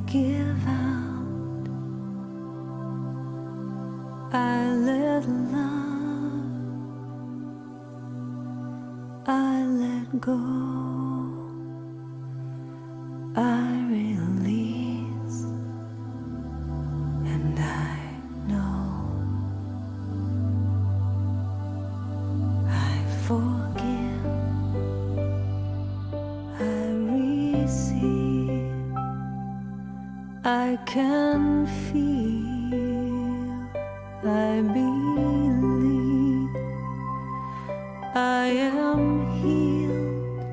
give out, I let love, I let go, I release, and I know I forgive, I receive, I can feel, I believe, I am healed,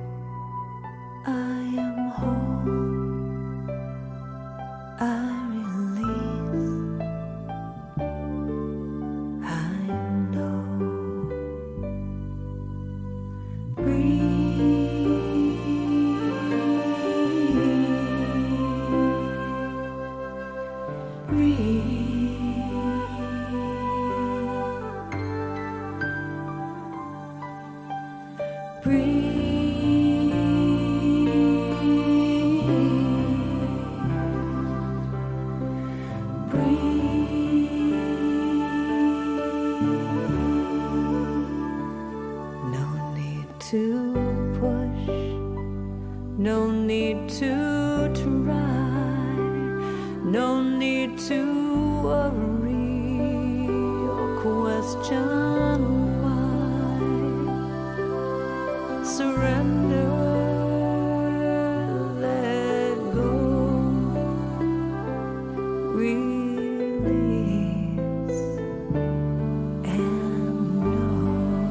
I am whole, I release, I know. No need to push, no need to try, no need to worry or question why. Surrender, let go, release, and know.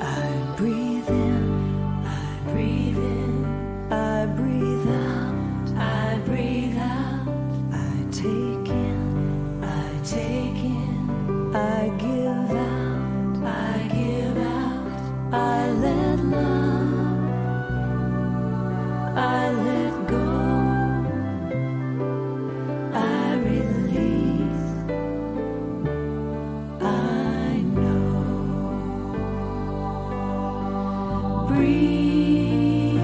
I breathe in, I breathe in, I breathe out, I breathe out, I take in, I take in, I give out, I give out, I let love, I let go, I release, I know. Breathe,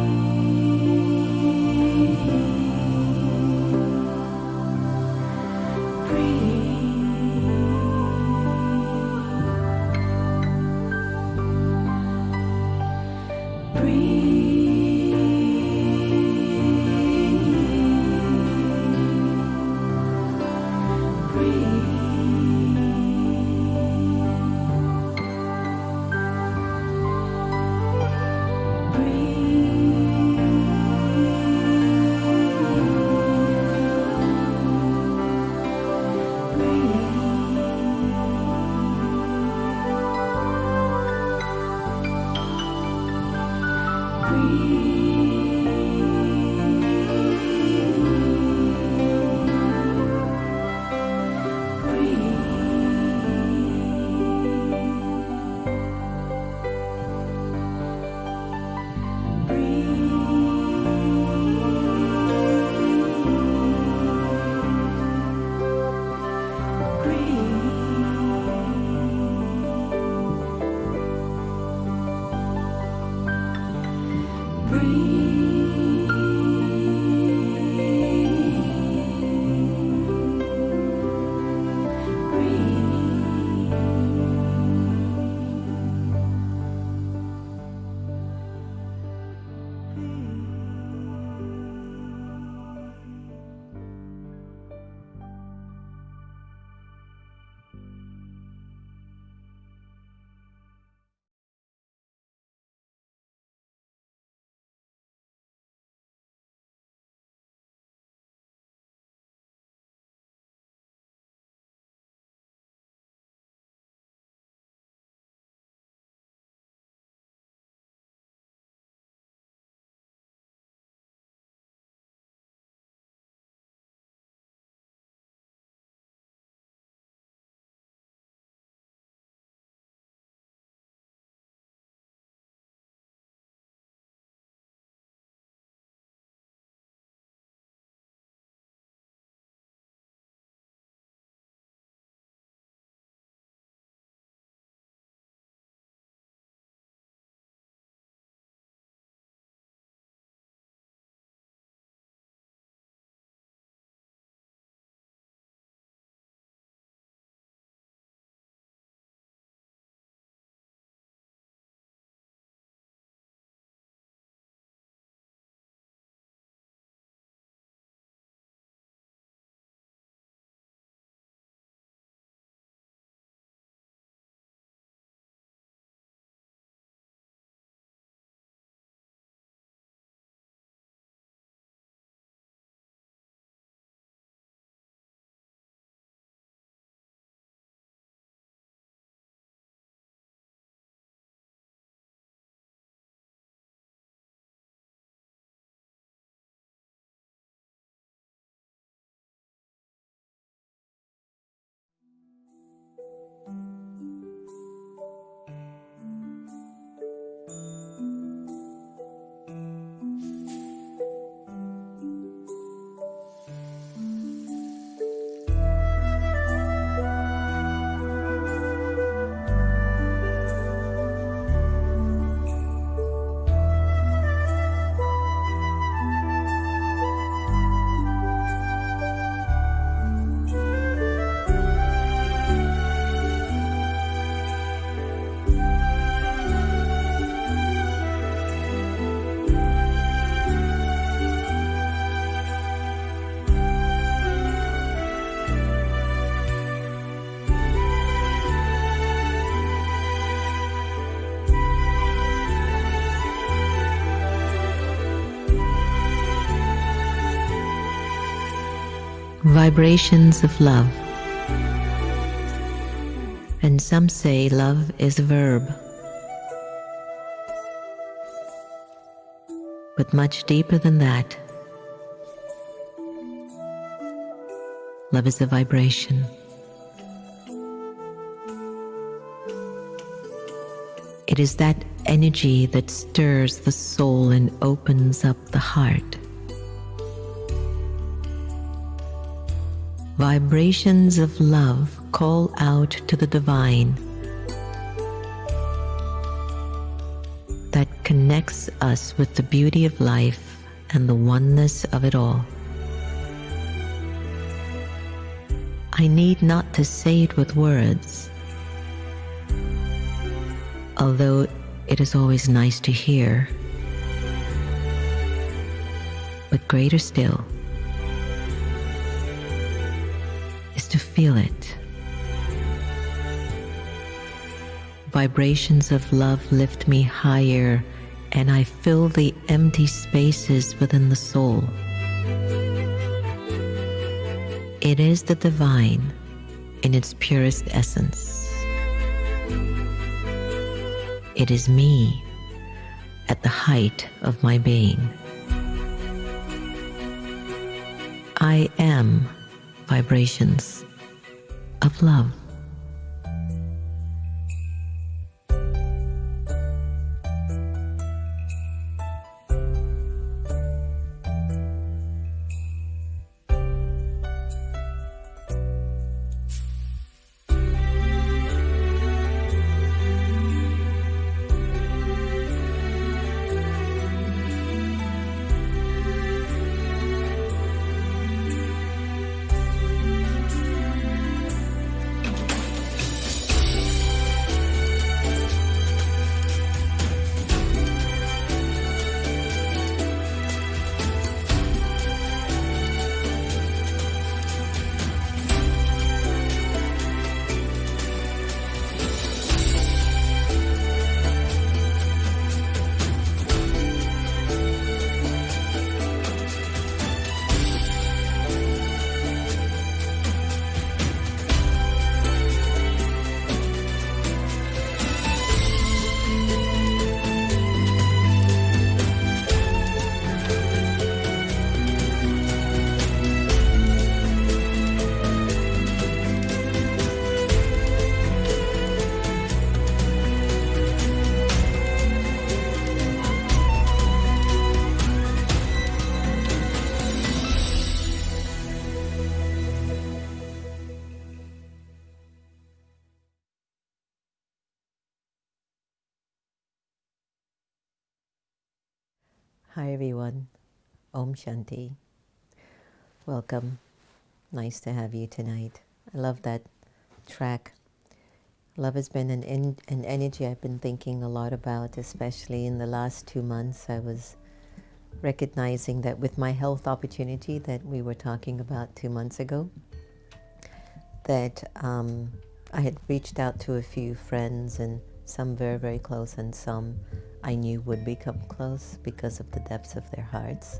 Vibrations of love. And some say love is a verb. But much deeper than that, love is a vibration. It is that energy that stirs the soul and opens up the heart. Vibrations of love call out to the divine that connects us with the beauty of life and the oneness of it all. I need not to say it with words, although it is always nice to hear, but greater still is to feel it. Vibrations of love lift me higher, and I fill the empty spaces within the soul. It is the divine in its purest essence. It is me at the height of my being. I am vibrations of love. Hi everyone, Om Shanti. Welcome. Nice to have you tonight. I love that track. Love has been an energy I've been thinking a lot about, especially in the last 2 months. I was recognizing that with my health opportunity that we were talking about 2 months ago, that I had reached out to a few friends, and some very, very close, and some I knew would become close because of the depths of their hearts.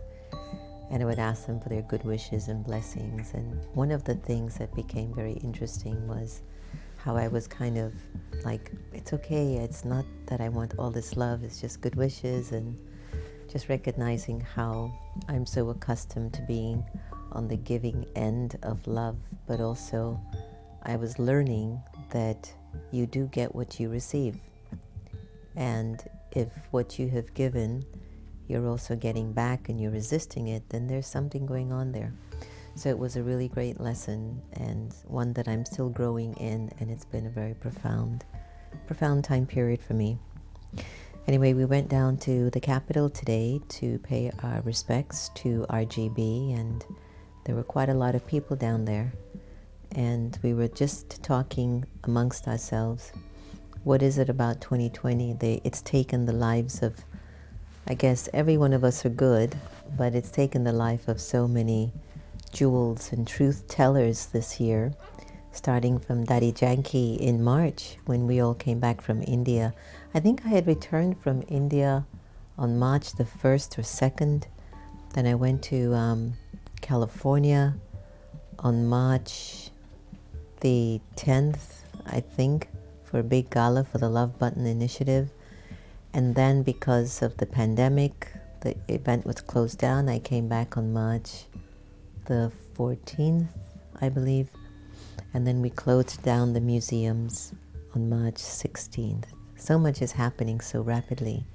And I would ask them for their good wishes and blessings. And one of the things that became very interesting was how I was kind of like, it's okay, it's not that I want all this love, it's just good wishes, and just recognizing how I'm so accustomed to being on the giving end of love, but also I was learning that you do get what you receive. And if what you have given, you're also getting back and you're resisting it, then there's something going on there. So it was a really great lesson, and one that I'm still growing in, and it's been a very profound time period for me. Anyway, we went down to the capital today to pay our respects to RGB, and there were quite a lot of people down there. And we were just talking amongst ourselves. What is it about 2020? It's taken the lives of, I guess every one of us are good, but it's taken the life of so many jewels and truth tellers this year, starting from Daddy Janki in March when we all came back from India. I think I had returned from India on March the 1st or 2nd. Then I went to California on March the 10th, I think, for a big gala for the Love Button Initiative. And then because of the pandemic, the event was closed down. I came back on March the 14th, I believe. And then we closed down the museums on March 16th. So much is happening so rapidly.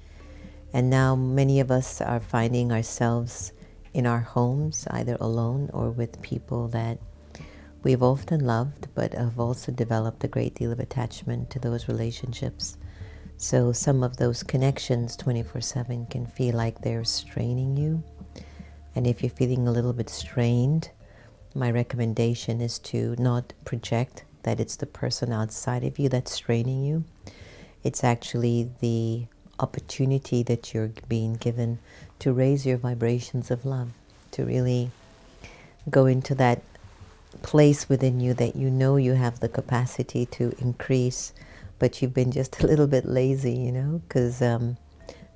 And now many of us are finding ourselves in our homes, either alone or with people that we've often loved, but have also developed a great deal of attachment to those relationships. So some of those connections 24/7 can feel like they're straining you. And if you're feeling a little bit strained, my recommendation is to not project that it's the person outside of you that's straining you. It's actually the opportunity that you're being given to raise your vibrations of love, to really go into that place within you that you know you have the capacity to increase, but you've been just a little bit lazy, you know, because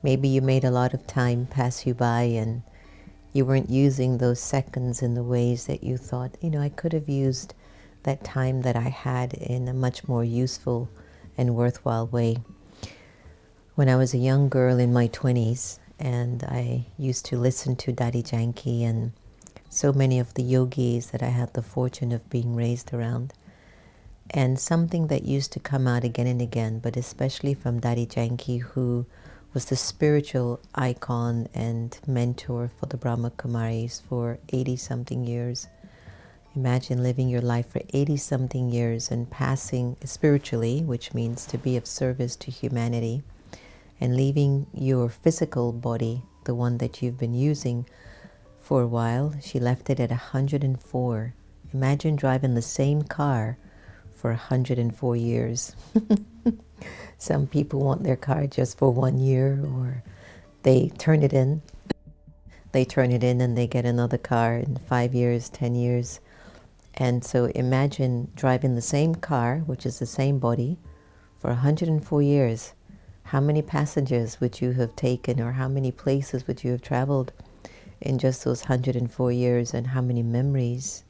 maybe you made a lot of time pass you by and you weren't using those seconds in the ways that you thought, you know, I could have used that time that I had in a much more useful and worthwhile way. When I was a young girl in my 20s, and I used to listen to Daddy Janki and so many of the yogis that I had the fortune of being raised around. And something that used to come out again and again, but especially from Daddy Janki, who was the spiritual icon and mentor for the Brahma Kumaris for 80-something years. Imagine living your life for 80-something years and passing spiritually, which means to be of service to humanity, and leaving your physical body, the one that you've been using for a while. She left it at 104. Imagine driving the same car for 104 years. Some people want their car just for 1 year, or they turn it in. They turn it in and they get another car in 5 years, 10 years. And so imagine driving the same car, which is the same body, for 104 years. How many passengers would you have taken, or how many places would you have traveled in just those 104 years, and how many memories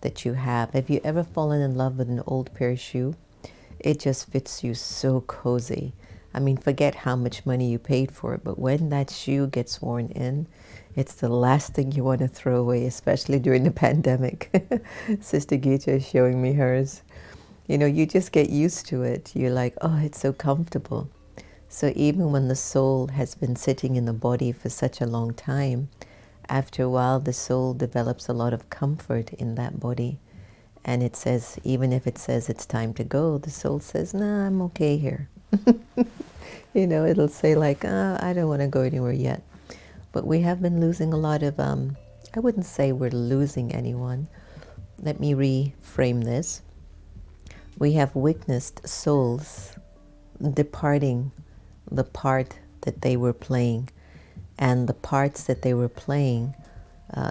that you have? Have you ever fallen in love with an old pair of shoes? It just fits you so cozy. I mean, forget how much money you paid for it, but when that shoe gets worn in, it's the last thing you want to throw away, especially during the pandemic. Sister Geeta is showing me hers. You know, you just get used to it. You're like, oh, it's so comfortable. So even when the soul has been sitting in the body for such a long time, after a while the soul develops a lot of comfort in that body. And it says, even if it says it's time to go, the soul says, nah, I'm okay here. You know, it'll say like, I don't want to go anywhere yet. But we have been losing a lot of, I wouldn't say we're losing anyone. Let me reframe this. We have witnessed souls departing the part that they were playing. And the parts that they were playing,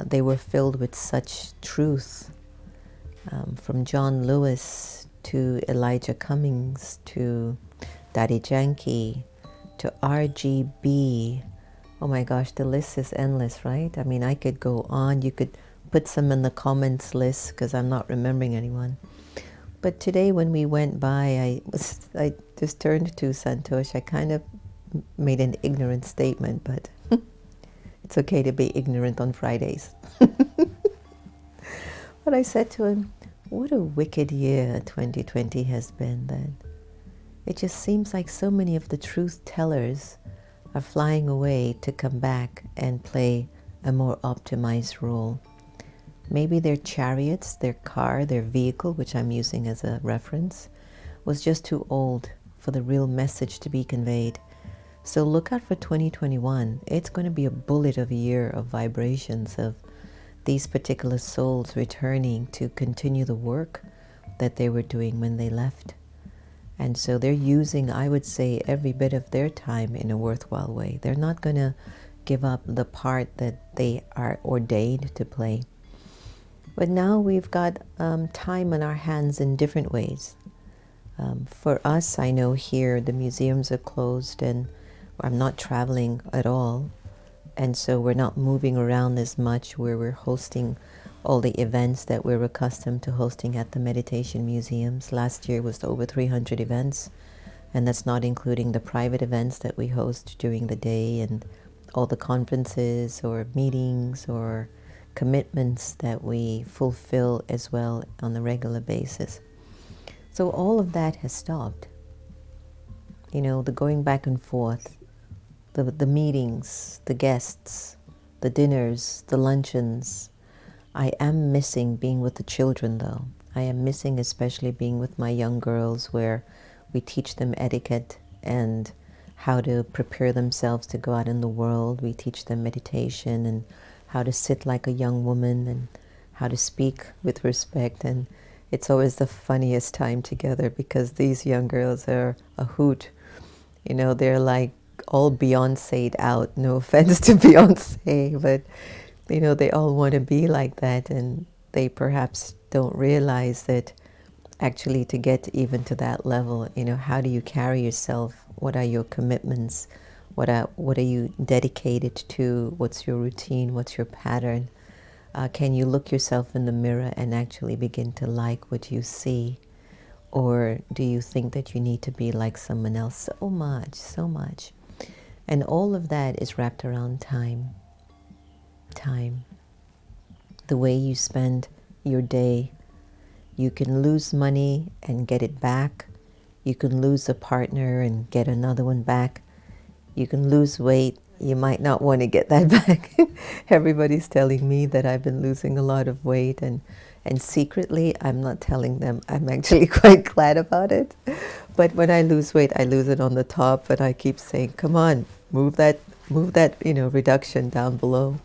they were filled with such truth. From John Lewis to Elijah Cummings to Daddy Janki to RGB. Oh my gosh, the list is endless, right? I mean, I could go on. You could put some in the comments list because I'm not remembering anyone. But today when we went by, I just turned to Santosh. I kind of made an ignorant statement, but it's okay to be ignorant on Fridays. But I said to him, what a wicked year 2020 has been then. It just seems like so many of the truth tellers are flying away to come back and play a more optimized role. Maybe their chariots, their car, their vehicle, which I'm using as a reference, was just too old for the real message to be conveyed. So look out for 2021. It's going to be a bullet of a year of vibrations of these particular souls returning to continue the work that they were doing when they left. And so they're using, I would say, every bit of their time in a worthwhile way. They're not going to give up the part that they are ordained to play. But now we've got time on our hands in different ways. For us, I know here the museums are closed and I'm not traveling at all. And so we're not moving around as much, where we're hosting all the events that we're accustomed to hosting at the meditation museums. Last year was over 300 events, and that's not including the private events that we host during the day and all the conferences or meetings or commitments that we fulfill as well on a regular basis. So all of that has stopped. You know, the going back and forth, the meetings, the guests, the dinners, the luncheons. I am missing being with the children though. I am missing especially being with my young girls, where we teach them etiquette and how to prepare themselves to go out in the world. We teach them meditation and how to sit like a young woman and how to speak with respect. And it's always the funniest time together because these young girls are a hoot. You know, they're like all Beyonce'd out. No offense to Beyonce, but you know, they all want to be like that, and they perhaps don't realize that actually to get even to that level, you know, how do you carry yourself? What are your commitments? What are you dedicated to? What's your routine? What's your pattern? Can you look yourself in the mirror and actually begin to like what you see? Or do you think that you need to be like someone else so much, so much? And all of that is wrapped around time. Time. The way you spend your day. You can lose money and get it back. You can lose a partner and get another one back. You can lose weight. You might not want to get that back. Everybody's telling me that I've been losing a lot of weight, and secretly I'm not telling them. I'm actually quite glad about it. But when I lose weight, I lose it on the top, and I keep saying, come on, move that, you know, reduction down below.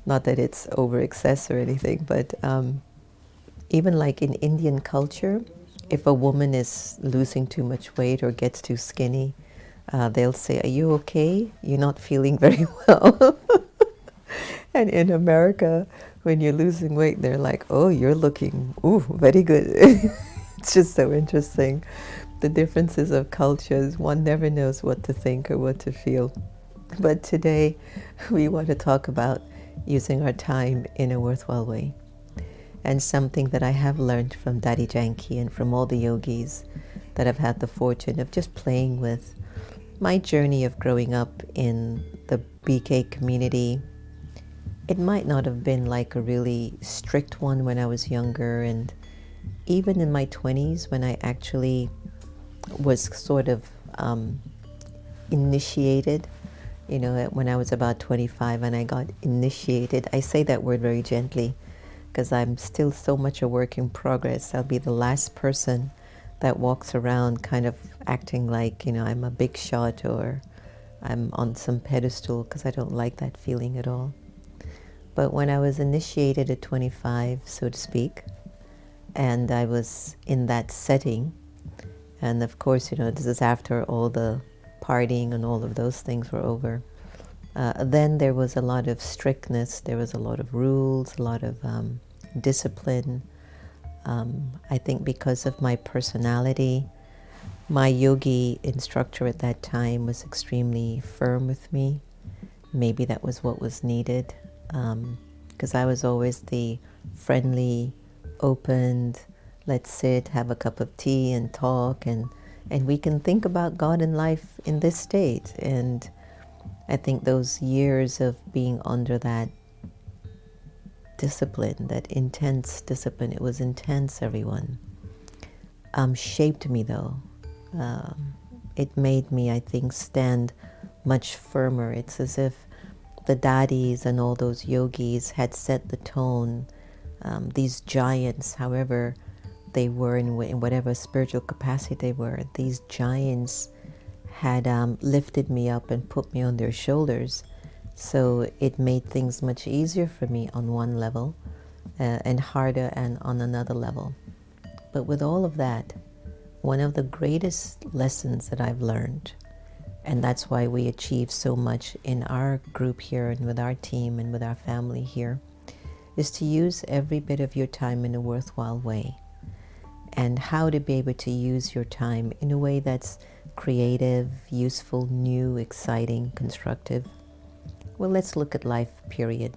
Not that it's over excess or anything, but even like in Indian culture, if a woman is losing too much weight or gets too skinny, they'll say, are you okay? You're not feeling very well. And in America, when you're losing weight, they're like, oh, you're looking, very good. It's just so interesting. The differences of cultures, one never knows what to think or what to feel. But today, we want to talk about using our time in a worthwhile way. And something that I have learned from Daddy Janki and from all the yogis that I've had the fortune of just playing with. My journey of growing up in the BK community, it might not have been like a really strict one when I was younger, and even in my 20s when I actually was sort of initiated, you know, when I was about 25 and I got initiated. I say that word very gently because I'm still so much a work in progress. I'll be the last person that walks around kind of acting like, you know, I'm a big shot or I'm on some pedestal, because I don't like that feeling at all. But when I was initiated at 25, so to speak, and I was in that setting, and of course, you know, this is after all the partying and all of those things were over. Then there was a lot of strictness, there was a lot of rules, a lot of discipline. I think because of my personality, my yogi instructor at that time was extremely firm with me. Maybe that was what was needed, because I was always the friendly, opened, let's sit, have a cup of tea and talk, and we can think about God and life in this state. And I think those years of being under that discipline, that intense discipline, it was intense, everyone, shaped me though. It made me, I think, stand much firmer. It's as if the daddies and all those yogis had set the tone. These giants, however they were in whatever spiritual capacity they were, these giants had lifted me up and put me on their shoulders. So it made things much easier for me on one level and harder and on another level. But with all of that, one of the greatest lessons that I've learned, and that's why we achieve so much in our group here and with our team and with our family here, is to use every bit of your time in a worthwhile way. And how to be able to use your time in a way that's creative, useful, new, exciting, constructive. Well, let's look at life, period.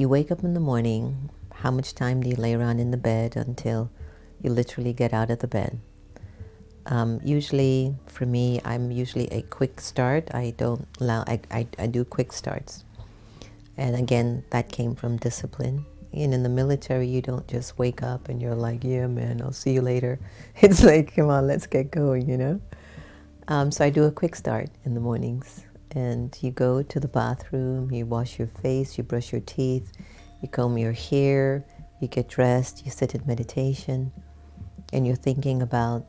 You wake up in the morning. How much time do you lay around in the bed until you literally get out of the bed? Usually, for me, I'm usually a quick start. I don't allow, I do quick starts. And again, that came from discipline. And in the military, you don't just wake up and you're like, yeah, man, I'll see you later. It's like, come on, let's get going, you know? So I do a quick start in the mornings. And you go to the bathroom, you wash your face, you brush your teeth, you comb your hair, you get dressed, you sit in meditation, and you're thinking about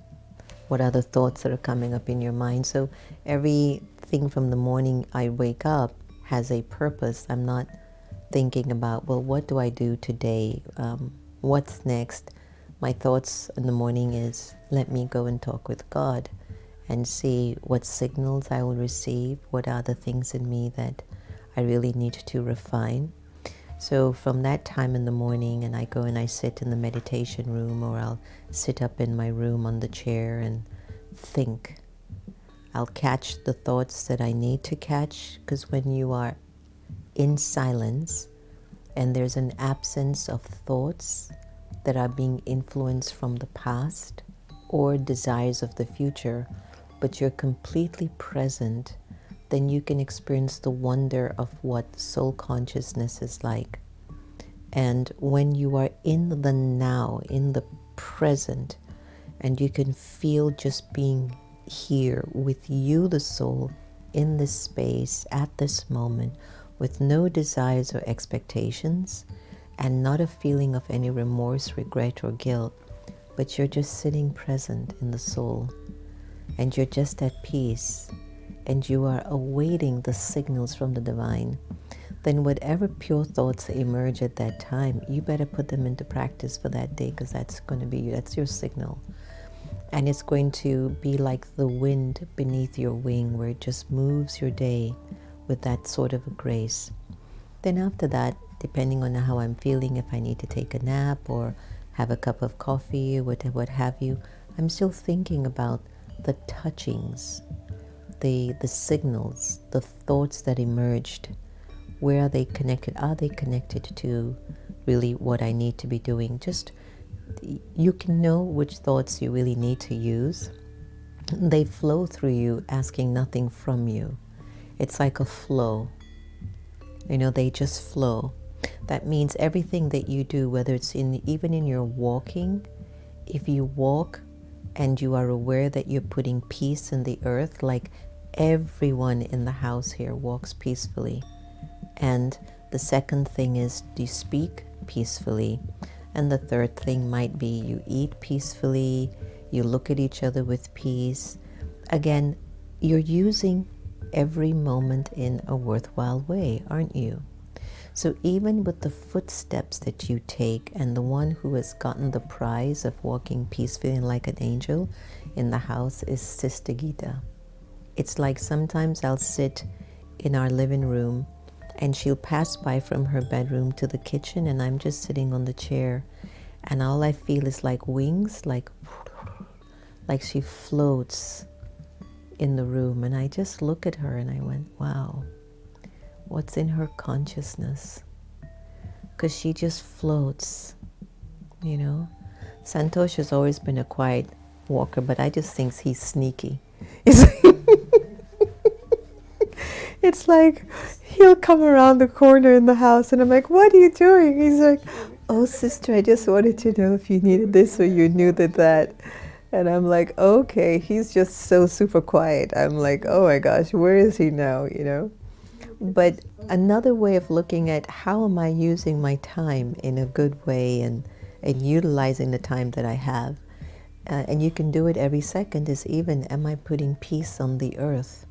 what other thoughts that are coming up in your mind. So everything from the morning I wake up has a purpose. I'm not thinking about, well, what do I do today? What's next? My thoughts in the morning is, let me go and talk with God and see what signals I will receive, what are the things in me that I really need to refine. So from that time in the morning, and I go and I sit in the meditation room, or I'll sit up in my room on the chair and think. I'll catch the thoughts that I need to catch, because when you are in silence and there's an absence of thoughts that are being influenced from the past or desires of the future, but you're completely present, then you can experience the wonder of what soul consciousness is like. And when you are in the now, in the present, and you can feel just being here with you, the soul, in this space, at this moment, with no desires or expectations, and not a feeling of any remorse, regret, or guilt, but you're just sitting present in the soul, and you're just at peace, and you are awaiting the signals from the divine, then whatever pure thoughts emerge at that time, you better put them into practice for that day, because that's going to be, that's your signal. And it's going to be like the wind beneath your wing, where it just moves your day with that sort of a grace. Then after that, depending on how I'm feeling, if I need to take a nap or have a cup of coffee or what have you, I'm still thinking about the touchings, the signals, the thoughts that emerged. Where are they connected? Are they connected to really what I need to be doing? Just, you can know which thoughts you really need to use. They flow through you, asking nothing from you. It's like a flow. You know, they just flow. That means everything that you do, whether it's even in your walking, if you walk and you are aware that you're putting peace in the earth, like everyone in the house here walks peacefully. And the second thing is, do you speak peacefully? And the third thing might be you eat peacefully, you look at each other with peace. Again, you're using every moment in a worthwhile way, aren't you? So even with the footsteps that you take, and the one who has gotten the prize of walking peacefully and like an angel in the house is Sister Gita. It's like sometimes I'll sit in our living room and she'll pass by from her bedroom to the kitchen, and I'm just sitting on the chair, and all I feel is like wings, like she floats in the room. And I just look at her and I went, wow, what's in her consciousness? Because she just floats, you know. Santosh has always been a quiet walker, but I just think he's sneaky. It's like he'll come around the corner in the house and I'm like, what are you doing? He's like, oh, sister, I just wanted to know if you needed this or you knew that. And I'm like, okay, he's just so super quiet. I'm like, oh my gosh, where is he now, you know? But another way of looking at how am I using my time in a good way and utilizing the time that I have, and you can do it every second, is even, am I putting peace on the earth?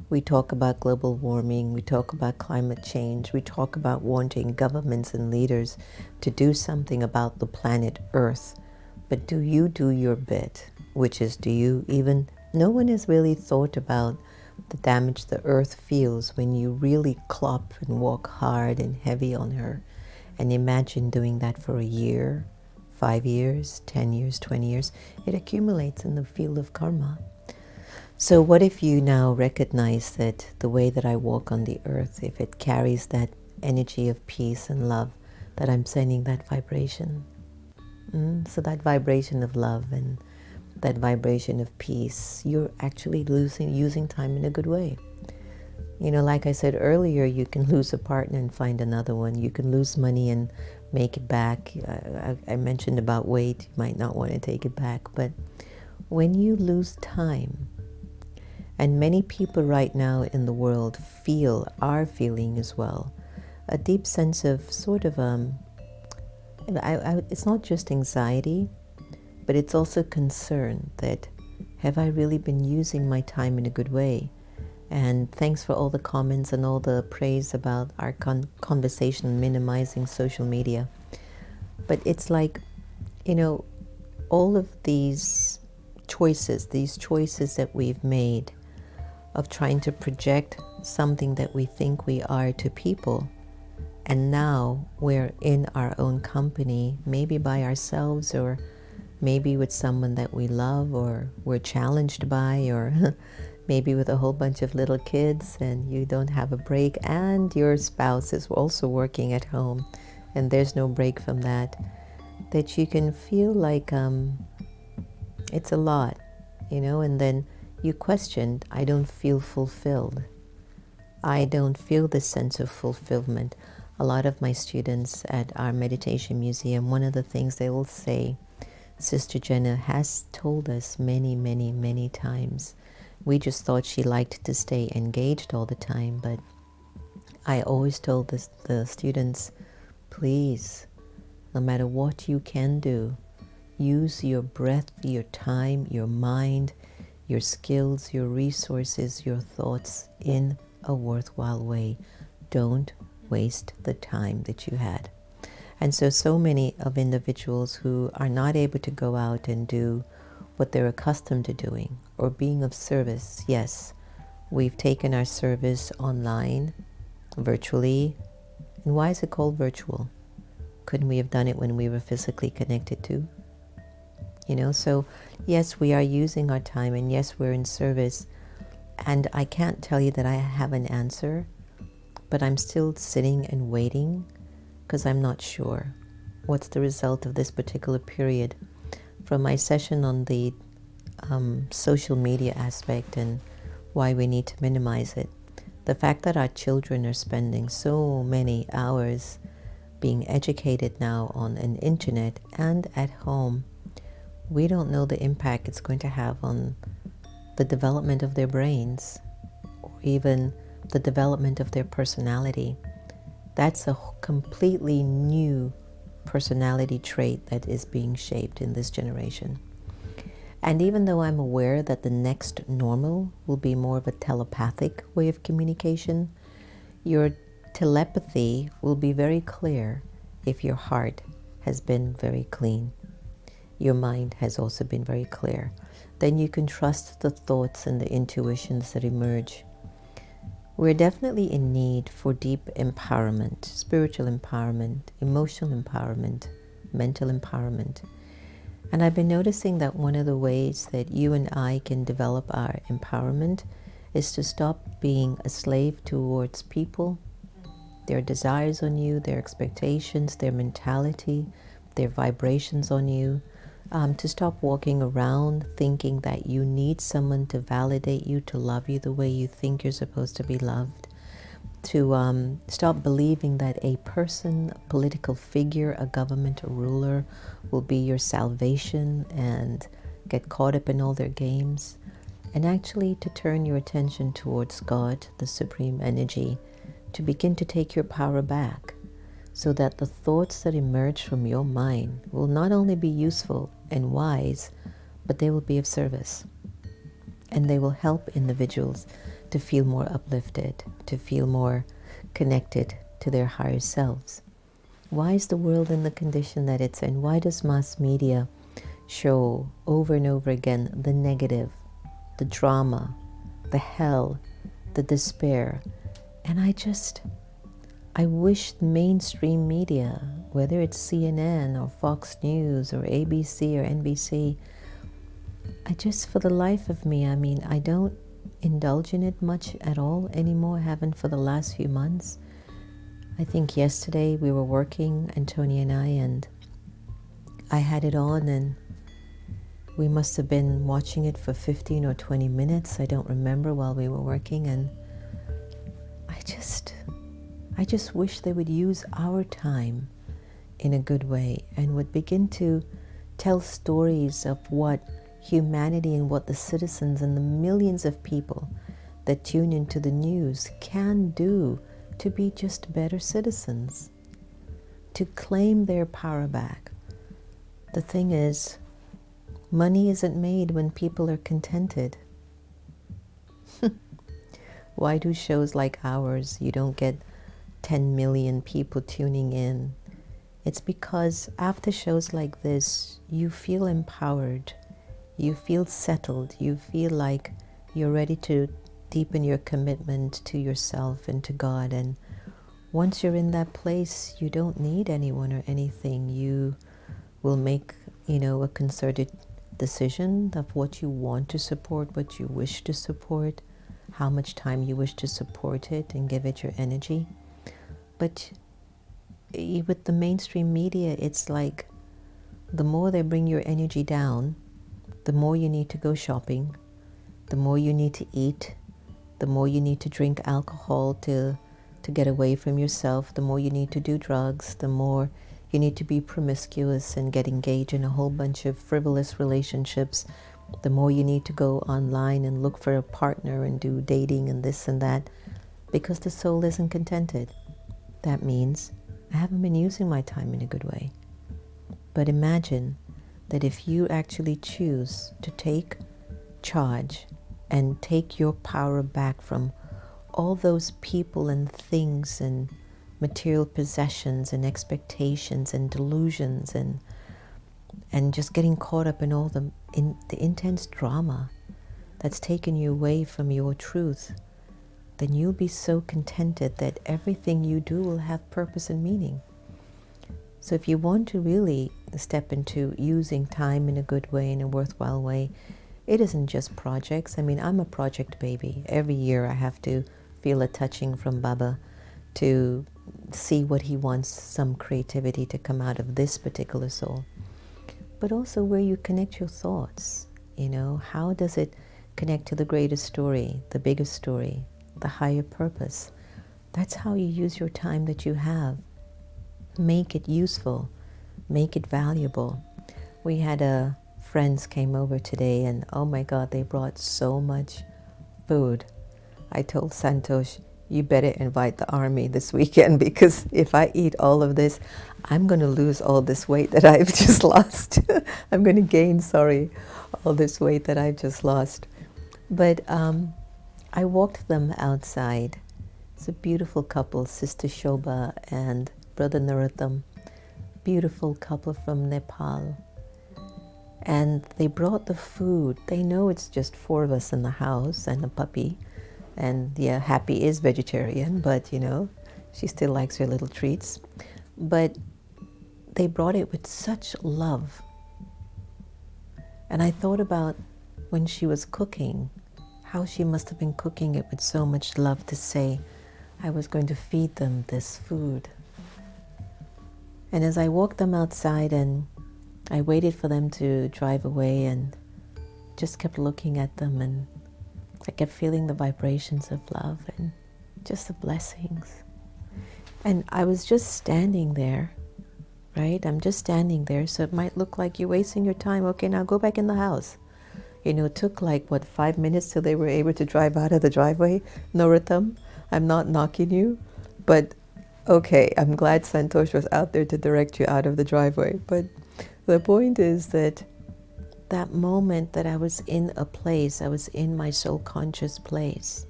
We talk about global warming, we talk about climate change, we talk about wanting governments and leaders to do something about the planet Earth. But do you do your bit? Which is, do you even, no one has really thought about the damage the Earth feels when you really clop and walk hard and heavy on her. And imagine doing that for a year, 5 years, 10 years, 20 years. It accumulates in the field of karma. So what if you now recognize that the way that I walk on the earth, if it carries that energy of peace and love that I'm sending that vibration. So that vibration of love and that vibration of peace, you're actually using time in a good way. You know, like I said earlier, you can lose a partner and find another one. You can lose money and make it back. I mentioned about weight. You might not want to take it back. But when you lose time, and many people right now in the world are feeling as well, a deep sense of sort of, it's not just anxiety, but it's also concern that, have I really been using my time in a good way? And thanks for all the comments and all the praise about our conversation minimizing social media. But it's like, you know, all of these choices that we've made of trying to project something that we think we are to people, and now we're in our own company, maybe by ourselves or maybe with someone that we love or we're challenged by, or maybe with a whole bunch of little kids and you don't have a break, and your spouse is also working at home and there's no break from that you can feel like it's a lot, you know, and then you question, I don't feel fulfilled. I don't feel this sense of fulfillment. A lot of my students at our meditation museum, one of the things they will say, Sister Jenna has told us many, many, many times. We just thought she liked to stay engaged all the time, but I always told the students, please, no matter what you can do, use your breath, your time, your mind, your skills, your resources, your thoughts in a worthwhile way. Don't waste the time that you had. And so many of individuals who are not able to go out and do what they're accustomed to doing or being of service. Yes, we've taken our service online, virtually. And why is it called virtual? Couldn't we have done it when we were physically connected too? You know, so yes, we are using our time, and yes, we're in service. And I can't tell you that I have an answer, but I'm still sitting and waiting because I'm not sure what's the result of this particular period. From my session on the social media aspect and why we need to minimize it, the fact that our children are spending so many hours being educated now on an internet and at home, we don't know the impact it's going to have on the development of their brains or even the development of their personality. That's a completely new personality trait that is being shaped in this generation. And even though I'm aware that the next normal will be more of a telepathic way of communication, your telepathy will be very clear if your heart has been very clean. Your mind has also been very clear. Then you can trust the thoughts and the intuitions that emerge. We're definitely in need for deep empowerment, spiritual empowerment, emotional empowerment, mental empowerment. And I've been noticing that one of the ways that you and I can develop our empowerment is to stop being a slave towards people, their desires on you, their expectations, their mentality, their vibrations on you. To stop walking around thinking that you need someone to validate you, to love you the way you think you're supposed to be loved. To stop believing that a person, a political figure, a government, a ruler will be your salvation and get caught up in all their games. And actually to turn your attention towards God, the supreme energy, to begin to take your power back, so that the thoughts that emerge from your mind will not only be useful and wise, but they will be of service. And they will help individuals to feel more uplifted, to feel more connected to their higher selves. Why is the world in the condition that it's in? Why does mass media show over and over again the negative, the drama, the hell, the despair? And I wish mainstream media, whether it's CNN or Fox News or ABC or NBC, for the life of me, I don't indulge in it much at all anymore, haven't for the last few months. I think yesterday we were working, Antonia and I had it on, and we must have been watching it for 15 or 20 minutes. I don't remember, while we were working, and I just wish they would use our time in a good way and would begin to tell stories of what humanity and what the citizens and the millions of people that tune into the news can do to be just better citizens, to claim their power back. The thing is, money isn't made when people are contented. Why do shows like ours, you don't get 10 million people tuning in? It's because after shows like this, you feel empowered, you feel settled, you feel like you're ready to deepen your commitment to yourself and to God. And once you're in that place, you don't need anyone or anything. You will make, a concerted decision of what you want to support, what you wish to support, how much time you wish to support it and give it your energy. But with the mainstream media, it's like the more they bring your energy down, the more you need to go shopping, the more you need to eat, the more you need to drink alcohol to get away from yourself, the more you need to do drugs, the more you need to be promiscuous and get engaged in a whole bunch of frivolous relationships, the more you need to go online and look for a partner and do dating and this and that, because the soul isn't contented. That means I haven't been using my time in a good way. But imagine that if you actually choose to take charge and take your power back from all those people and things and material possessions and expectations and delusions and just getting caught up in all the intense drama that's taken you away from your truth, then you'll be so contented that everything you do will have purpose and meaning. So if you want to really step into using time in a good way, in a worthwhile way, it isn't just projects. I mean, I'm a project baby. Every year I have to feel a touching from Baba to see what he wants, some creativity to come out of this particular soul. But also where you connect your thoughts, how does it connect to the greater story, the bigger story, the higher purpose? That's how you use your time that you have. Make it useful, make it valuable. We had friends came over today, and oh my God, they brought so much food. I told Santosh, you better invite the army this weekend, because if I eat all of this, I'm going to lose all this weight that I've just lost. I'm going to gain, all this weight that I've just lost. But I walked them outside. It's a beautiful couple, Sister Shobha and Brother Narottam. Beautiful couple from Nepal. And they brought the food. They know it's just 4 of us in the house and a puppy. And yeah, Happy is vegetarian, but she still likes her little treats. But they brought it with such love. And I thought about when she was cooking, how she must have been cooking it with so much love to say, I was going to feed them this food. And as I walked them outside and I waited for them to drive away and just kept looking at them, and I kept feeling the vibrations of love and just the blessings. And I was just standing there, right? I'm just standing there, so it might look like you're wasting your time. Okay, now go back in the house. It took 5 minutes till they were able to drive out of the driveway. Narottam, I'm not knocking you, but okay, I'm glad Santosh was out there to direct you out of the driveway. But the point is that moment that I was in a place, I was in my soul conscious place,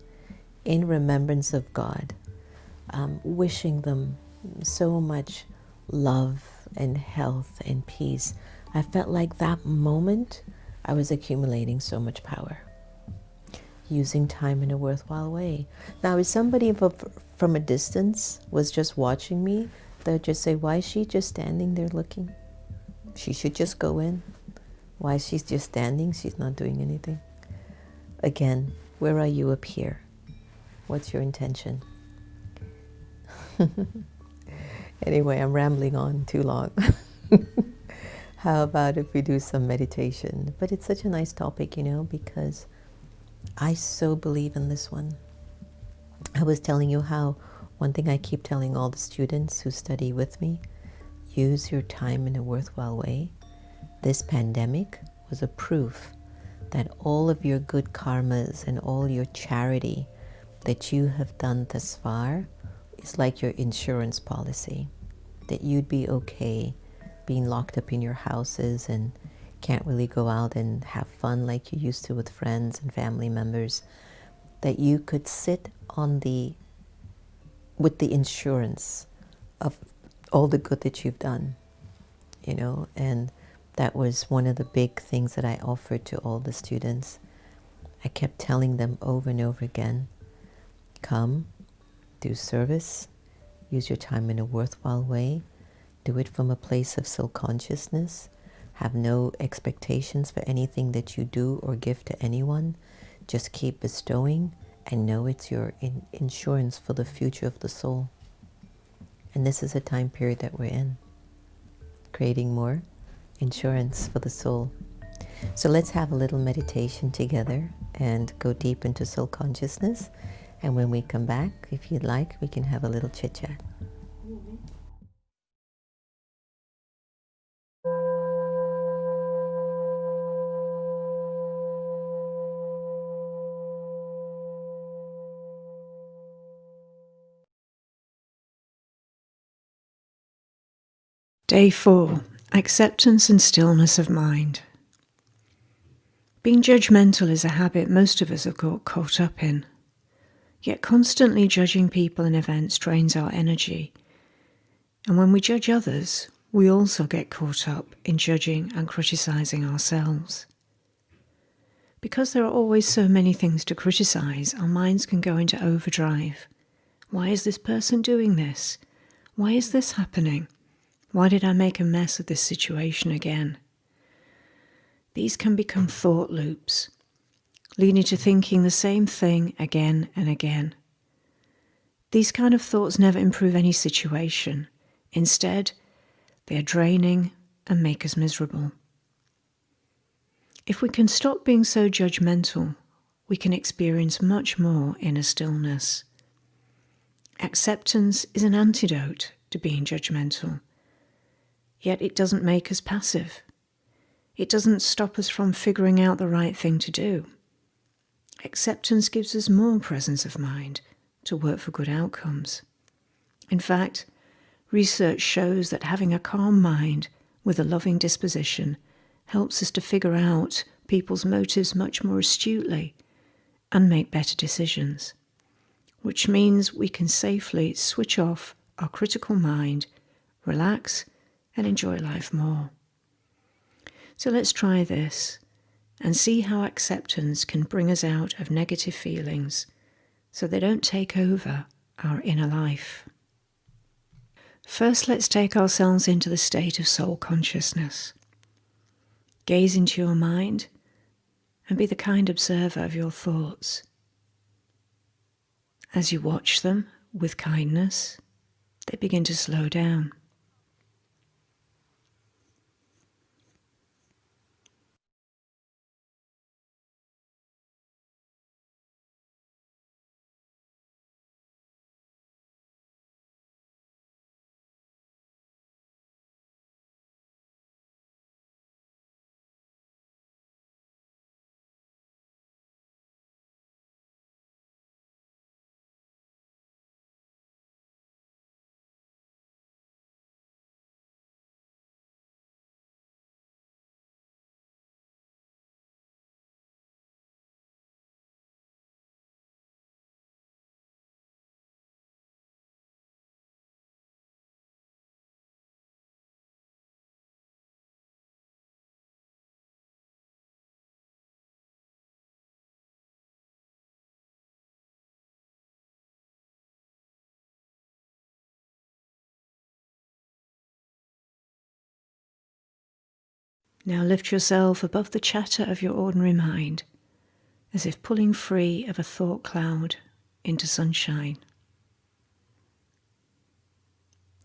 in remembrance of God, wishing them so much love and health and peace. I felt like that moment I was accumulating so much power, using time in a worthwhile way. Now, if somebody from a distance was just watching me, they'd just say, why is she just standing there looking? She should just go in. Why she's just standing? She's not doing anything. Again, where are you up here? What's your intention? Anyway, I'm rambling on too long. How about if we do some meditation? But it's such a nice topic, because I so believe in this one. I was telling you how one thing I keep telling all the students who study with me, use your time in a worthwhile way. This pandemic was a proof that all of your good karmas and all your charity that you have done thus far is like your insurance policy, that you'd be okay being locked up in your houses and can't really go out and have fun like you used to with friends and family members, that you could sit with the insurance of all the good that you've done, and that was one of the big things that I offered to all the students. I kept telling them over and over again, come, do service, use your time in a worthwhile way, do it from a place of soul consciousness, have no expectations for anything that you do or give to anyone, just keep bestowing and know it's your insurance for the future of the soul. And this is a time period that we're in, creating more insurance for the soul. So let's have a little meditation together and go deep into soul consciousness. And when we come back, if you'd like, we can have a little chit-chat. Day 4. Acceptance and stillness of mind. Being judgmental is a habit most of us have got caught up in. Yet constantly judging people and events drains our energy. And when we judge others, we also get caught up in judging and criticizing ourselves. Because there are always so many things to criticize, our minds can go into overdrive. Why is this person doing this? Why is this happening? Why did I make a mess of this situation again? These can become thought loops, leading to thinking the same thing again and again. These kind of thoughts never improve any situation. Instead, they are draining and make us miserable. If we can stop being so judgmental, we can experience much more inner stillness. Acceptance is an antidote to being judgmental. Yet it doesn't make us passive. It doesn't stop us from figuring out the right thing to do. Acceptance gives us more presence of mind to work for good outcomes. In fact, research shows that having a calm mind with a loving disposition helps us to figure out people's motives much more astutely and make better decisions, which means we can safely switch off our critical mind, relax, and enjoy life more. So let's try this and see how acceptance can bring us out of negative feelings so they don't take over our inner life. First, let's take ourselves into the state of soul consciousness. Gaze into your mind and be the kind observer of your thoughts. As you watch them with kindness, they begin to slow down. Now lift yourself above the chatter of your ordinary mind, as if pulling free of a thought cloud into sunshine.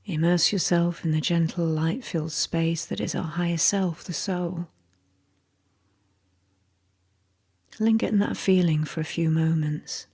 Immerse yourself in the gentle, light-filled space that is our higher self, the soul. Linger in that feeling for a few moments.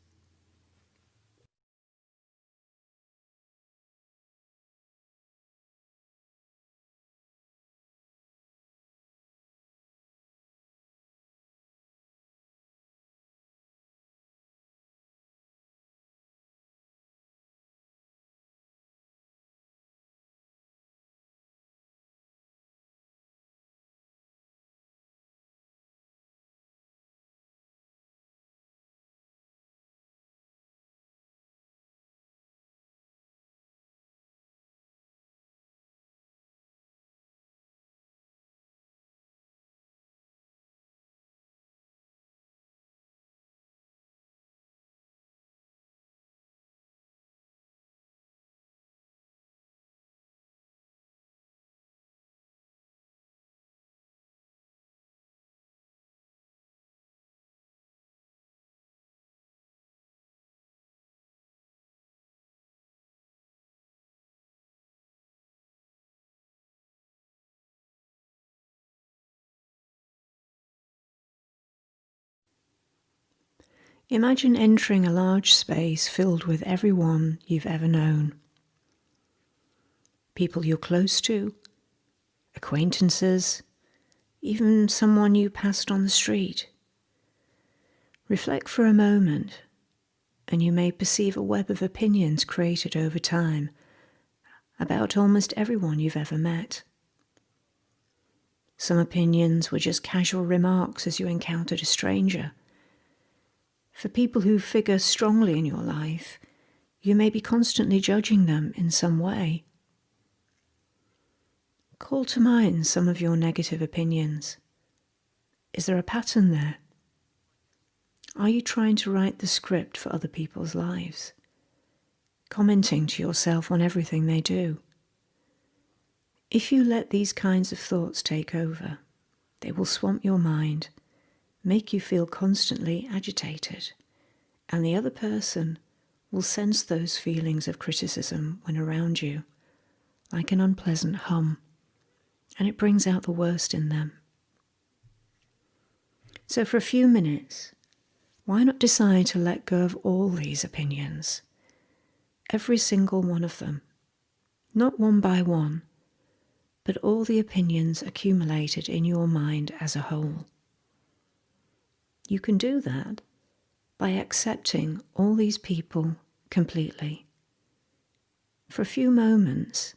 Imagine entering a large space filled with everyone you've ever known. People you're close to, acquaintances, even someone you passed on the street. Reflect for a moment, and you may perceive a web of opinions created over time about almost everyone you've ever met. Some opinions were just casual remarks as you encountered a stranger. For people who figure strongly in your life, you may be constantly judging them in some way. Call to mind some of your negative opinions. Is there a pattern there? Are you trying to write the script for other people's lives? Commenting to yourself on everything they do? If you let these kinds of thoughts take over, they will swamp your mind, make you feel constantly agitated, and the other person will sense those feelings of criticism when around you, like an unpleasant hum, and it brings out the worst in them. So for a few minutes, why not decide to let go of all these opinions, every single one of them, not one by one, but all the opinions accumulated in your mind as a whole. You can do that by accepting all these people completely. For a few moments,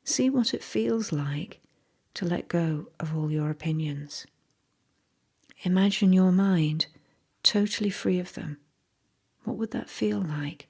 see what it feels like to let go of all your opinions. Imagine your mind totally free of them. What would that feel like?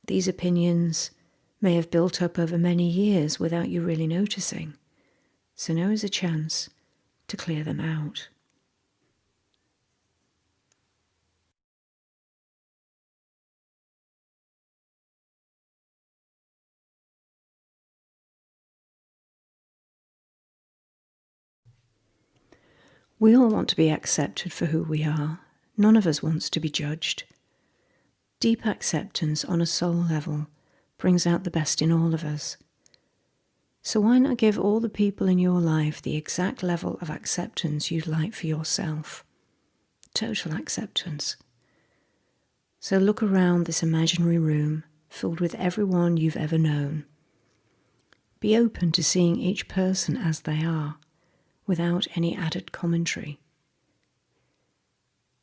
These opinions may have built up over many years without you really noticing, so now is a chance to clear them out. We all want to be accepted for who we are. None of us wants to be judged. Deep acceptance on a soul level brings out the best in all of us. So why not give all the people in your life the exact level of acceptance you'd like for yourself? Total acceptance. So look around this imaginary room filled with everyone you've ever known. Be open to seeing each person as they are, without any added commentary.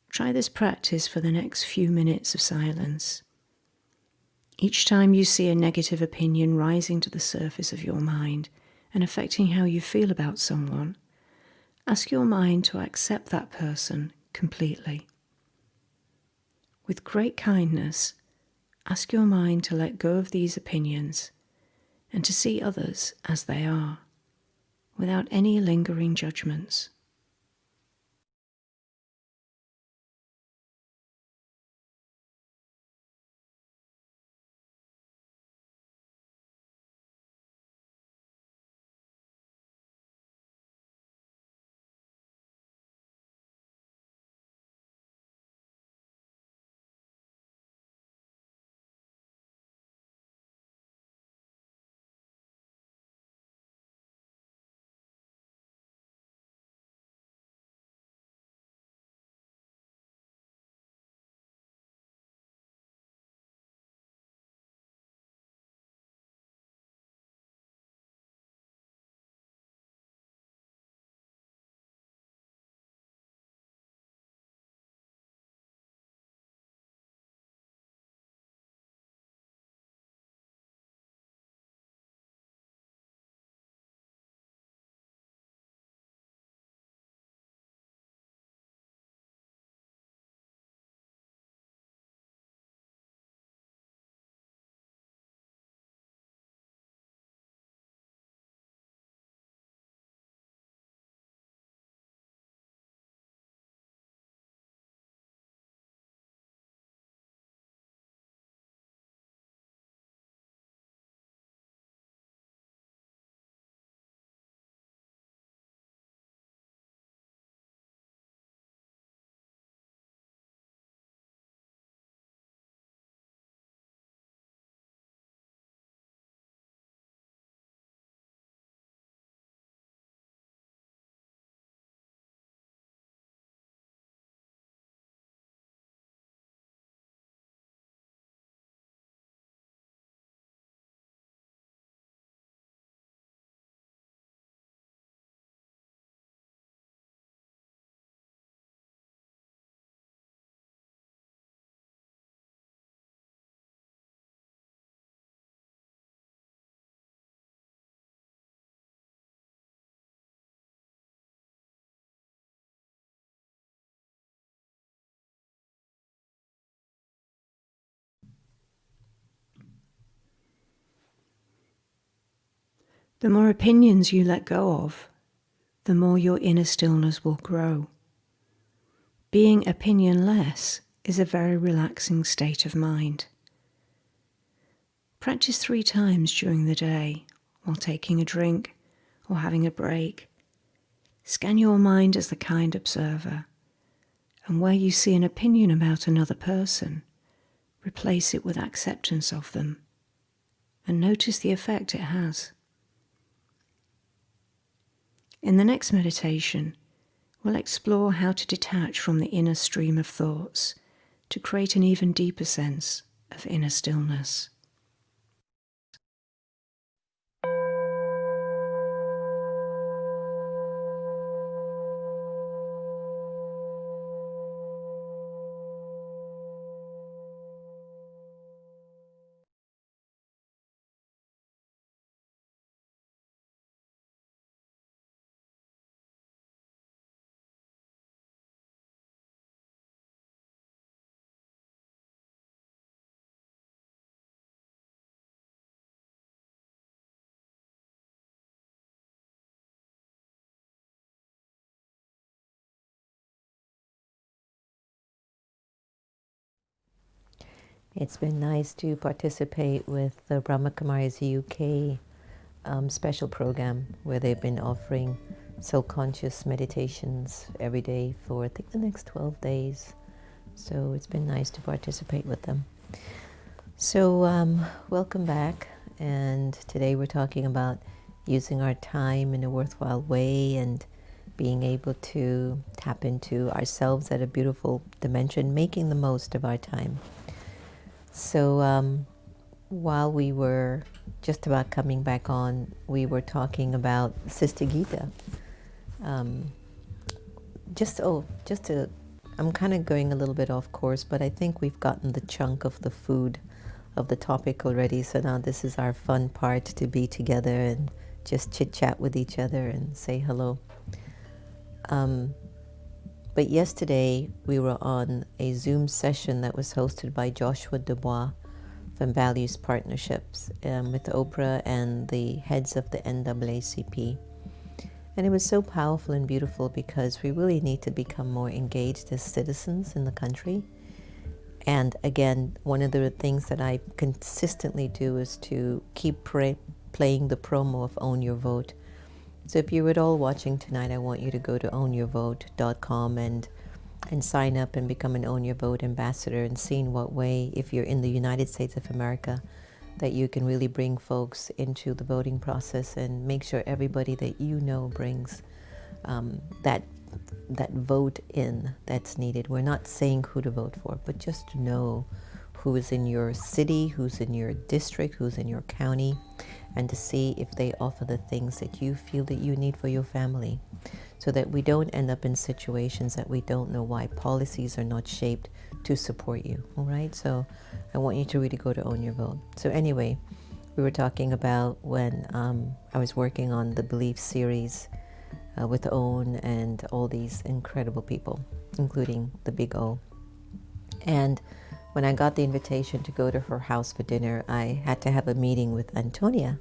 Try this practice for the next few minutes of silence. Each time you see a negative opinion rising to the surface of your mind and affecting how you feel about someone, ask your mind to accept that person completely. With great kindness, ask your mind to let go of these opinions and to see others as they are, without any lingering judgments. The more opinions you let go of, the more your inner stillness will grow. Being opinionless is a very relaxing state of mind. Practice 3 times during the day while taking a drink or having a break. Scan your mind as the kind observer, and where you see an opinion about another person, replace it with acceptance of them, and notice the effect it has. In the next meditation, we'll explore how to detach from the inner stream of thoughts to create an even deeper sense of inner stillness. It's been nice to participate with the Brahma Kumari's UK special program where they've been offering soul-conscious meditations every day for I think the next 12 days. So it's been nice to participate with them. So welcome back, and today we're talking about using our time in a worthwhile way and being able to tap into ourselves at a beautiful dimension, making the most of our time. So while we were just about coming back on, we were talking about Sister Gita. I'm kind of going a little bit off course, but I think we've gotten the chunk of the food of the topic already. So now this is our fun part, to be together and just chit chat with each other and say hello. But yesterday we were on a Zoom session that was hosted by Joshua Dubois from Values Partnerships with Oprah and the heads of the NAACP. And it was so powerful and beautiful because we really need to become more engaged as citizens in the country. And again, one of the things that I consistently do is to keep playing the promo of Own Your Vote. So if you're at all watching tonight, I want you to go to ownyourvote.com and sign up and become an Own Your Vote ambassador, and see in what way, if you're in the United States of America, that you can really bring folks into the voting process and make sure everybody that you know brings that vote in that's needed. We're not saying who to vote for, but just to know who is in your city, who's in your district, who's in your county, and to see if they offer the things that you feel that you need for your family, so that we don't end up in situations that we don't know why policies are not shaped to support you. All right, so I want you to really go to Own Your Vote. So anyway, we were talking about when I was working on the Belief series with Own and all these incredible people, including the Big O. And when I got the invitation to go to her house for dinner, I had to have a meeting with Antonia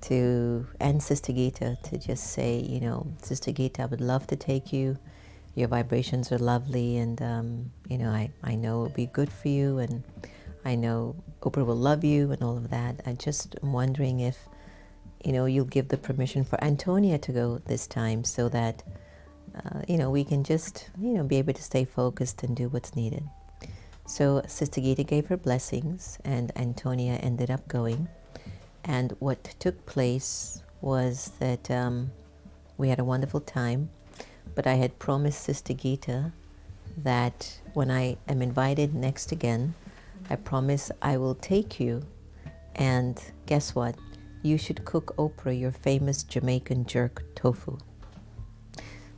and Sister Gita to just say, you know, Sister Gita, I would love to take you. Your vibrations are lovely, and you know, I know it'll be good for you, and I know Oprah will love you and all of that. I just am wondering if, you know, you'll give the permission for Antonia to go this time, so that you know, we can just, you know, be able to stay focused and do what's needed. So Sister Gita gave her blessings, and Antonia ended up going. And what took place was that we had a wonderful time, but I had promised Sister Gita that when I am invited next again, I promise I will take you, and guess what? You should cook Oprah your famous Jamaican jerk tofu.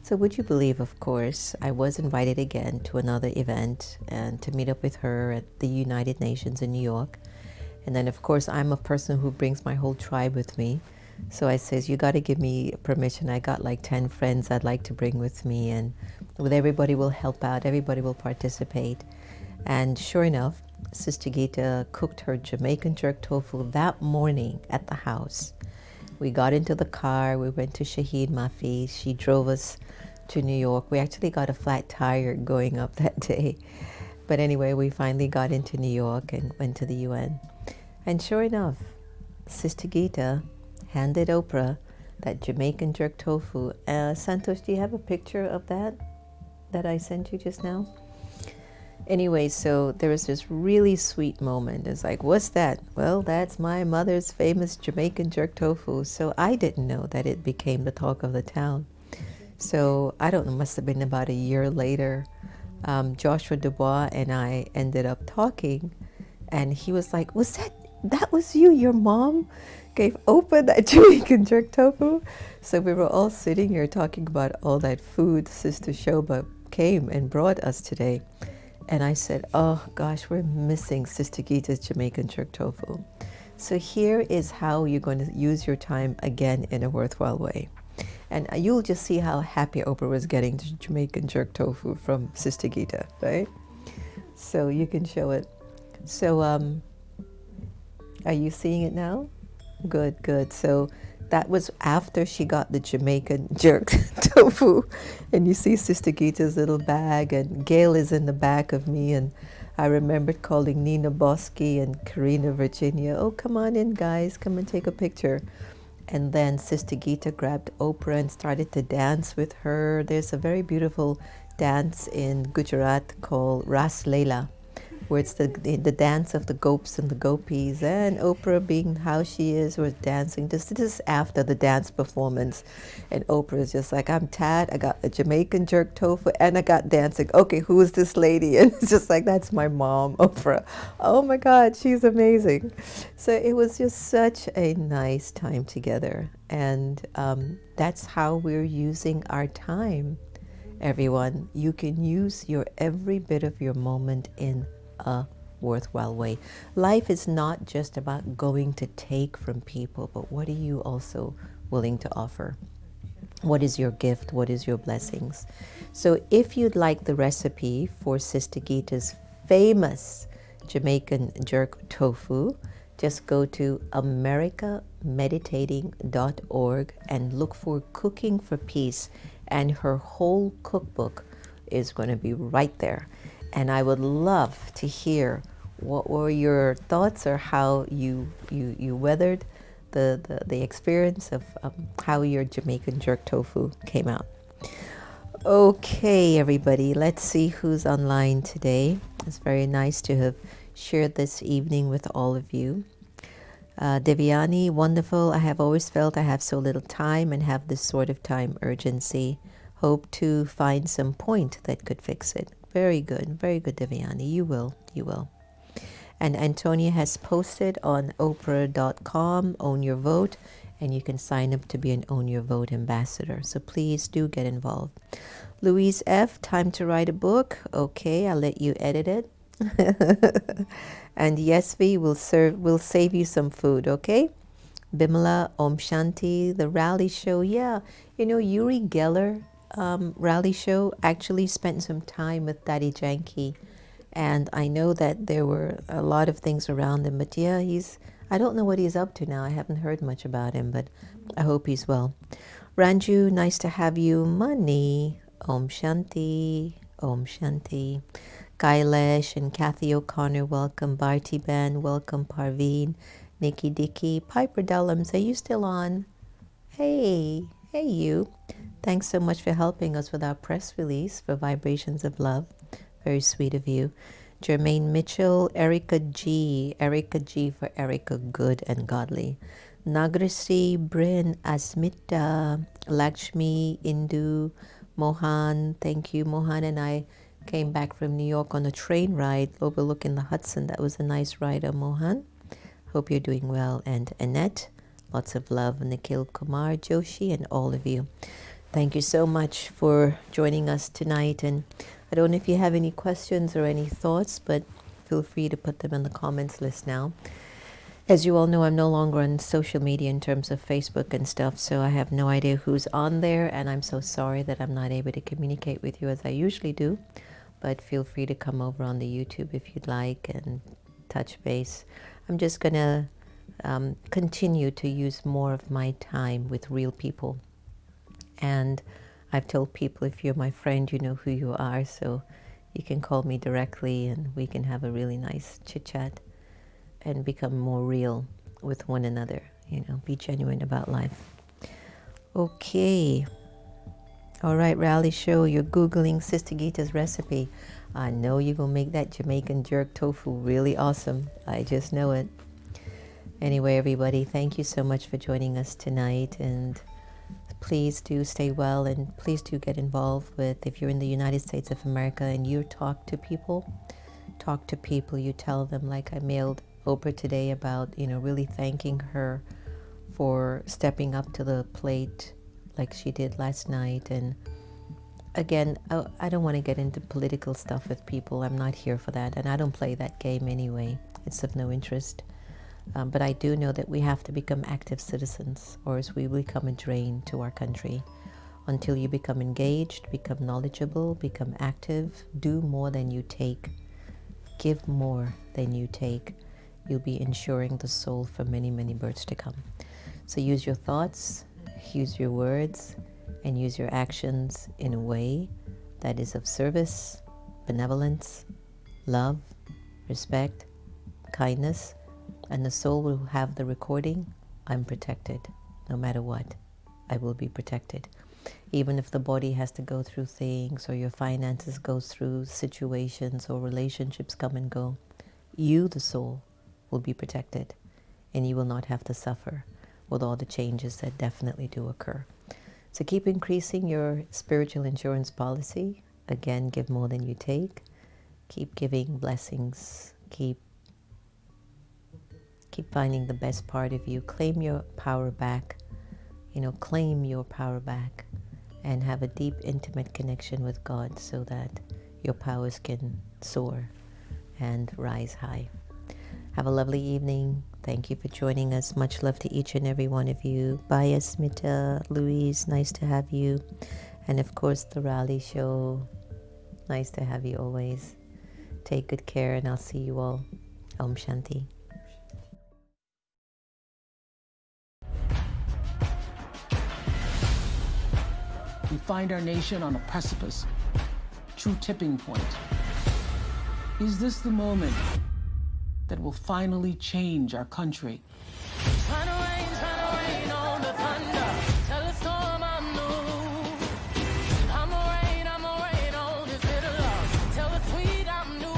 So would you believe, of course, I was invited again to another event and to meet up with her at the United Nations in New York. And then, of course, I'm a person who brings my whole tribe with me. So I says, you got to give me permission. I got like 10 friends I'd like to bring with me, and with everybody will help out, everybody will participate. And sure enough, Sister Gita cooked her Jamaican jerk tofu that morning at the house. We got into the car, we went to Shahid Mafi, she drove us to New York. We actually got a flat tire going up that day. But anyway, we finally got into New York and went to the UN. And sure enough, Sister Gita handed Oprah that Jamaican jerk tofu. Santosh, do you have a picture of that I sent you just now? Anyway, so there was this really sweet moment. It's like, what's that? Well, that's my mother's famous Jamaican jerk tofu. So I didn't know that it became the talk of the town. So I don't know, must have been about a year later, Joshua Dubois and I ended up talking, and he was like, that was you? Your mom gave Oprah that Jamaican jerk tofu? So we were all sitting here talking about all that food Sister Shoba came and brought us today. And I said, oh gosh, we're missing Sister Gita's Jamaican jerk tofu. So here is how you're going to use your time again in a worthwhile way. And you'll just see how happy Oprah was getting to Jamaican jerk tofu from Sister Gita, right? So you can show it. So are you seeing it now? Good, good. So that was after she got the Jamaican jerk tofu. And you see Sister Gita's little bag, and Gail is in the back of me. And I remembered calling Nina Bosky and Karina Virginia. Oh, come on in, guys. Come and take a picture. And then Sister Gita grabbed Oprah and started to dance with her. There's a very beautiful dance in Gujarat called Ras Leela, where it's the dance of the gopis and the gopis, and Oprah, being how she is, was dancing. This is after the dance performance, and Oprah is just like, I'm Tad, I got the Jamaican jerk tofu, and I got dancing. Okay, who is this lady? And it's just like, that's my mom, Oprah. Oh my God, she's amazing. So it was just such a nice time together, and that's how we're using our time, everyone. You can use your every bit of your moment in a worthwhile way. Life is not just about going to take from people, but what are you also willing to offer? What is your gift? What is your blessings? So if you'd like the recipe for Sister Geeta's famous Jamaican jerk tofu, just go to americameditating.org and look for Cooking for Peace, and her whole cookbook is going to be right there. And I would love to hear what were your thoughts, or how you weathered the experience of how your Jamaican jerk tofu came out. Okay, everybody, let's see who's online today. It's very nice to have shared this evening with all of you. Devyani, wonderful. I have always felt I have so little time and have this sort of time urgency. Hope to find some point that could fix it. Very good, Devyani. You will. And Antonia has posted on Oprah.com, Own Your Vote, and you can sign up to be an Own Your Vote ambassador. So please do get involved. Louise F., time to write a book. Okay, I'll let you edit it. And yes, V, we'll save you some food, okay? Bimala, Om Shanti, the rally show. Yeah, Uri Geller rally show actually spent some time with Daddy Janky. And I know that there were a lot of things around him, but yeah, I don't know what he's up to now. I haven't heard much about him, but I hope he's well. Ranju, nice to have you. Money, Om Shanti, Om Shanti. Kailash and Kathy O'Connor, welcome. Bharti Ben, welcome. Parveen, Nikki Dicky, Piper Dellums, are you still on? Hey you. Thanks so much for helping us with our press release for Vibrations of Love. Very sweet of you. Jermaine Mitchell, Erica G for Erica Good and Godly. Nagrasi, Bryn, Asmita, Lakshmi, Indu, Mohan. Thank you, Mohan. And I came back from New York on a train ride overlooking the Hudson. That was a nice ride, Mohan. Hope you're doing well. And Annette, lots of love. Nikhil Kumar, Joshi, and all of you. Thank you so much for joining us tonight. And I don't know if you have any questions or any thoughts, but feel free to put them in the comments list now. As you all know, I'm no longer on social media in terms of Facebook and stuff, so I have no idea who's on there, and I'm so sorry that I'm not able to communicate with you as I usually do. But feel free to come over on the YouTube if you'd like and touch base. I'm just going to continue to use more of my time with real people. And I've told people, if you're my friend, you know who you are, so you can call me directly and we can have a really nice chit-chat and become more real with one another, be genuine about life. Okay. All right, Rally Show, you're Googling Sister Geeta's recipe. I know you're going to make that Jamaican jerk tofu really awesome. I just know it. Anyway, everybody, thank you so much for joining us tonight, and please do stay well, and please do get involved with, if you're in the United States of America and you talk to people, you tell them, like I mailed Oprah today about, really thanking her for stepping up to the plate like she did last night. And again, I don't want to get into political stuff with people. I'm not here for that, and I don't play that game anyway. It's of no interest. But I do know that we have to become active citizens, or else we will become a drain to our country. Until you become engaged, become knowledgeable, become active, do more than you take, give more than you take, you'll be ensuring the soul for many, many births to come. So use your thoughts, use your words, and use your actions in a way that is of service, benevolence, love, respect, kindness, and the soul will have the recording, I'm protected. No matter what, I will be protected. Even if the body has to go through things, or your finances go through situations, or relationships come and go, you, the soul, will be protected, and you will not have to suffer with all the changes that definitely do occur. So keep increasing your spiritual insurance policy. Again, give more than you take. Keep giving blessings. Keep finding the best part of you. Claim your power back. Claim your power back, and have a deep, intimate connection with God so that your powers can soar and rise high. Have a lovely evening. Thank you for joining us. Much love to each and every one of you. Bye, Asmita, Louise, nice to have you. And of course, the Raleigh Show. Nice to have you always. Take good care, and I'll see you all. Om Shanti. We find our nation on a precipice, true tipping point. Is this the moment that will finally change our country? Trying to rain on the thunder. Tell the storm I'm new. I'ma rain on this little love. Tell the tweet I'm new.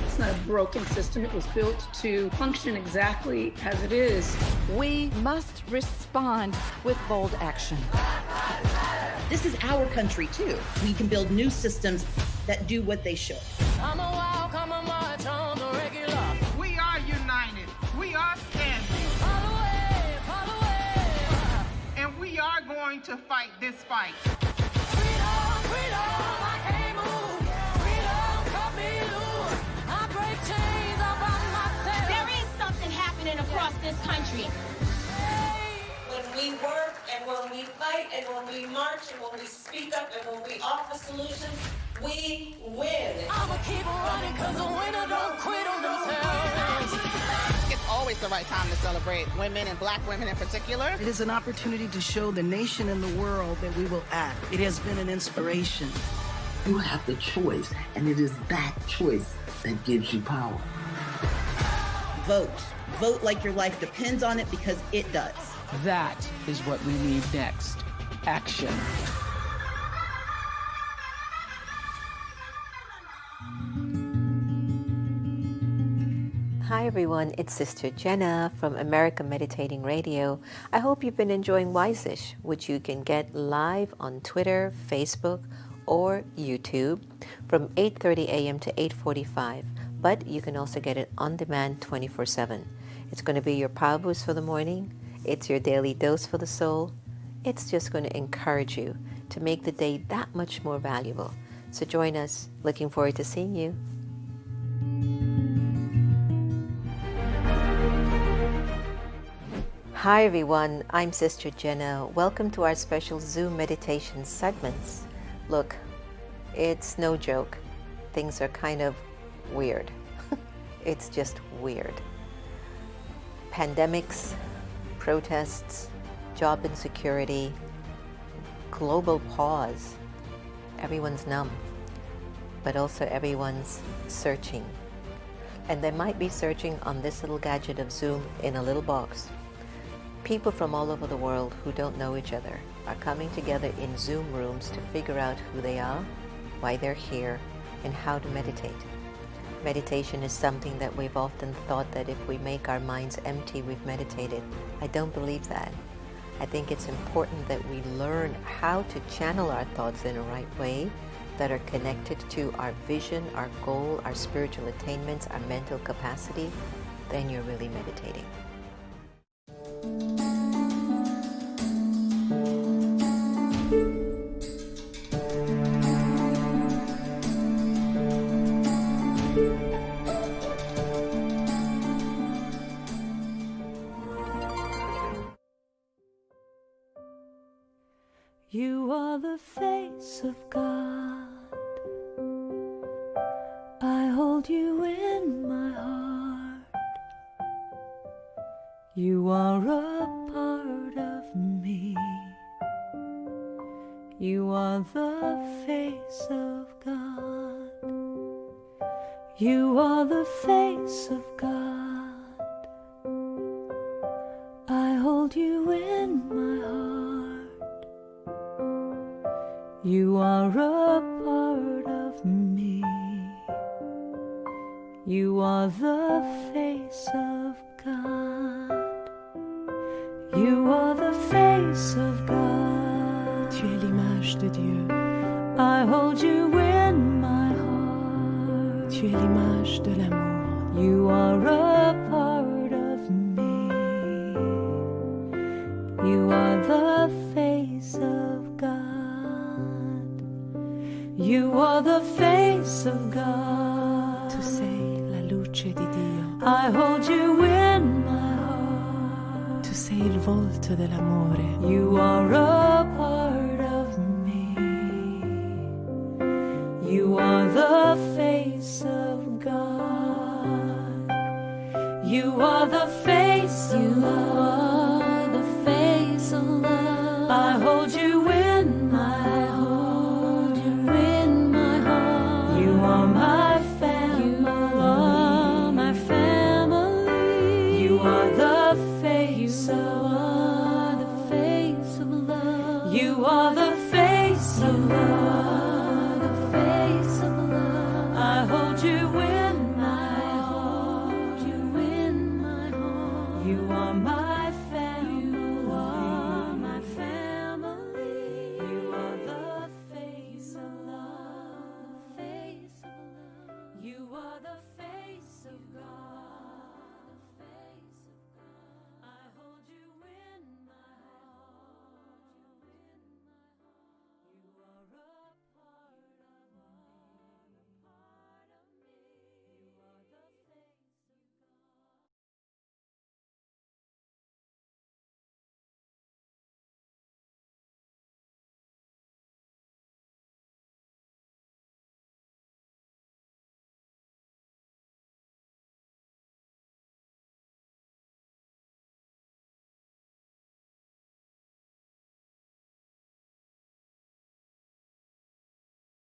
It's not a broken system. It was built to function exactly as it is. We must respond with bold action. This is our country too. We can build new systems that do what they should. I'm a walk, I'm a march on the regular. We are united. We are standing. Follow away. And we are going to fight this fight. Freedom, I can't move. Freedom, cut me loose. I break chains all by myself. There is something happening across this country. When we work and when we fight and when we march and when we speak up and when we offer solutions, we win. I'ma keep running cause the winner don't quit on themselves. It's always the right time to celebrate women and Black women in particular. It is an opportunity to show the nation and the world that we will act. It has been an inspiration. You have the choice, and it is that choice that gives you power. Vote. Vote like your life depends on it, because it does. That is what we need next. Action. Hi everyone, it's Sister Jenna from America Meditating Radio. I hope you've been enjoying Wise-ish, which you can get live on Twitter, Facebook, or YouTube from 8:30 a.m. to 8:45. But you can also get it on demand 24/7. It's going to be your power boost for the morning. It's your daily dose for the soul. It's just going to encourage you to make the day that much more valuable. So join us. Looking forward to seeing you. Hi everyone, I'm Sister Jenna. Welcome to our special Zoom meditation segments. Look, it's no joke. Things are kind of weird. It's just weird. Pandemics, protests, job insecurity, global pause. Everyone's numb, but also everyone's searching. And they might be searching on this little gadget of Zoom in a little box. People from all over the world who don't know each other are coming together in Zoom rooms to figure out who they are, why they're here, and how to meditate. Meditation is something that we've often thought that if we make our minds empty, we've meditated. I don't believe that. I think it's important that we learn how to channel our thoughts in a right way that are connected to our vision, our goal, our spiritual attainments, our mental capacity. Then you're really meditating. You are the face of God. I hold you in my heart. You are a part of me. You are the face of God. You are the face of God. I hold you in my heart. You are a part of me. You are the face of God. You are the face of God. Tu es l'image de Dieu. I hold you in my heart. Tu es l'image de l'amour. You are a part of me. You are the face of God. You are the face of God. Tu sei la luce di Dio. I hold you in my heart. Tu sei il volto dell'amore. You are a part of me. You are the face of God. You are the face. You are the face of love. I hold you in my heart. You are my family. You are my family. You are the face of love. The face of love. You are the face of love. The face of love. I hold you in my heart. You in my heart. You are my family. You are my family. You are the face of love. The face of love. You are the